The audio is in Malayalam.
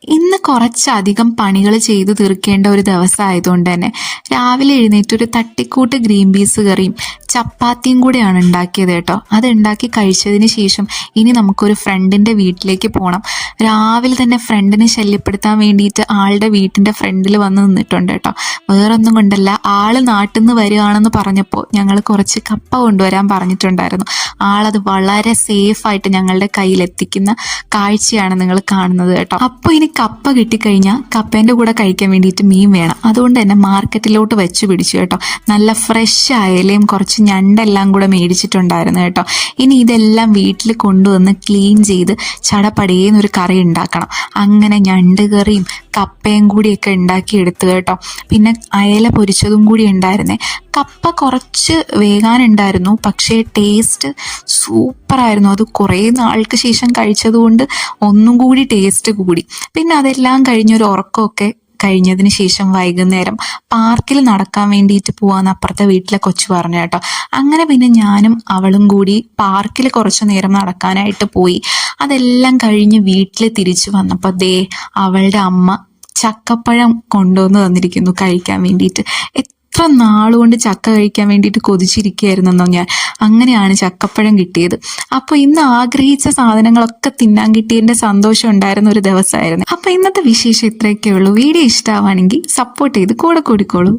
ഇന്ന് കുറച്ചധികം പണികൾ ചെയ്തു തീർക്കേണ്ട ഒരു ദിവസമായതുകൊണ്ട് തന്നെ രാവിലെ എഴുന്നേറ്റ് ഒരു തട്ടിക്കൂട്ട് ഗ്രീൻ പീസ് കറിയും ചപ്പാത്തിയും കൂടെയാണ് ഉണ്ടാക്കിയത് കേട്ടോ. അത് ഉണ്ടാക്കി കഴിച്ചതിന് ശേഷം ഇനി നമുക്കൊരു ഫ്രണ്ടിൻ്റെ വീട്ടിലേക്ക് പോകണം. രാവിലെ തന്നെ ഫ്രണ്ടിനെ ശല്യപ്പെടുത്താൻ വേണ്ടിയിട്ട് ആളുടെ വീട്ടിൻ്റെ ഫ്രണ്ടിൽ വന്ന് നിന്നിട്ടുണ്ട് കേട്ടോ. വേറൊന്നും കൊണ്ടല്ല, ആള് നാട്ടിൽ നിന്ന് വരികയാണെന്ന് പറഞ്ഞപ്പോൾ ഞങ്ങൾ കുറച്ച് കപ്പ കൊണ്ടുവരാൻ പറഞ്ഞിട്ടുണ്ടായിരുന്നു. ആളത് വളരെ സേഫായിട്ട് ഞങ്ങളുടെ കയ്യിലെത്തിക്കുന്ന കാഴ്ചയാണ് നിങ്ങൾ കാണുന്നത് കേട്ടോ. അപ്പോൾ ഇനി കപ്പ കിട്ടിക്കഴിഞ്ഞാൽ കപ്പേൻ്റെ കൂടെ കഴിക്കാൻ വേണ്ടിയിട്ട് മീൻ വേണം. അതുകൊണ്ട് തന്നെ മാർക്കറ്റിലോട്ട് വെച്ച് പിടിച്ചു കേട്ടോ. നല്ല ഫ്രഷ് അയലയും കുറച്ച് ഞണ്ടെല്ലാം കൂടെ മേടിച്ചിട്ടുണ്ടായിരുന്നു കേട്ടോ. ഇനി ഇതെല്ലാം വീട്ടിൽ കൊണ്ടുവന്ന് ക്ലീൻ ചെയ്ത് ചടപടേന്നൊരു കറി ഉണ്ടാക്കണം. അങ്ങനെ ഞണ്ട് കറിയും കപ്പയും കൂടിയൊക്കെ ഉണ്ടാക്കിയെടുത്തു കേട്ടോ. പിന്നെ അയല പൊരിച്ചതും കൂടി ഉണ്ടായിരുന്നേ. കപ്പ കുറച്ച് വേകാനുണ്ടായിരുന്നു, പക്ഷേ ടേസ്റ്റ് സൂപ്പറായിരുന്നു. അത് കുറേ നാൾക്ക് ശേഷം കഴിച്ചതുകൊണ്ട് ഒന്നും കൂടി ടേസ്റ്റ് കൂടി. പിന്നെ അതെല്ലാം കഴിഞ്ഞൊരു ഉറക്കമൊക്കെ കഴിഞ്ഞതിന് ശേഷം വൈകുന്നേരം പാർക്കിൽ നടക്കാൻ വേണ്ടിയിട്ട് പോവാന്ന് അപ്പുറത്തെ വീട്ടിലെ കൊച്ചു പറഞ്ഞു കേട്ടോ. അങ്ങനെ പിന്നെ ഞാനും അവളും കൂടി പാർക്കിൽ കുറച്ചു നേരം നടക്കാനായിട്ട് പോയി. അതെല്ലാം കഴിഞ്ഞ് വീട്ടിൽ തിരിച്ചു വന്നപ്പോൾ ദേ അവളുടെ അമ്മ ചക്കപ്പഴം കൊണ്ടുവന്ന് തന്നിരിക്കുന്നു കഴിക്കാൻ വേണ്ടിയിട്ട്. എത്ര നാളുകൊണ്ട് ചക്ക കഴിക്കാൻ വേണ്ടിയിട്ട് കൊതിച്ചിരിക്കുകയായിരുന്നെന്നോ ഞാൻ. അങ്ങനെയാണ് ചക്കപ്പഴം കിട്ടിയത്. അപ്പോൾ ഇന്ന് ആഗ്രഹിച്ച സാധനങ്ങളൊക്കെ തിന്നാൻ കിട്ടിയതിൻ്റെ സന്തോഷം ഉണ്ടായിരുന്ന ഒരു ദിവസമായിരുന്നു. അപ്പോൾ ഇന്നത്തെ വിശേഷം ഇത്രയൊക്കെ ഉള്ളൂ. വീഡിയോ ഇഷ്ടമാവുകയാണെങ്കിൽ സപ്പോർട്ട് ചെയ്ത് കൂടെ കൂടിക്കോളൂ.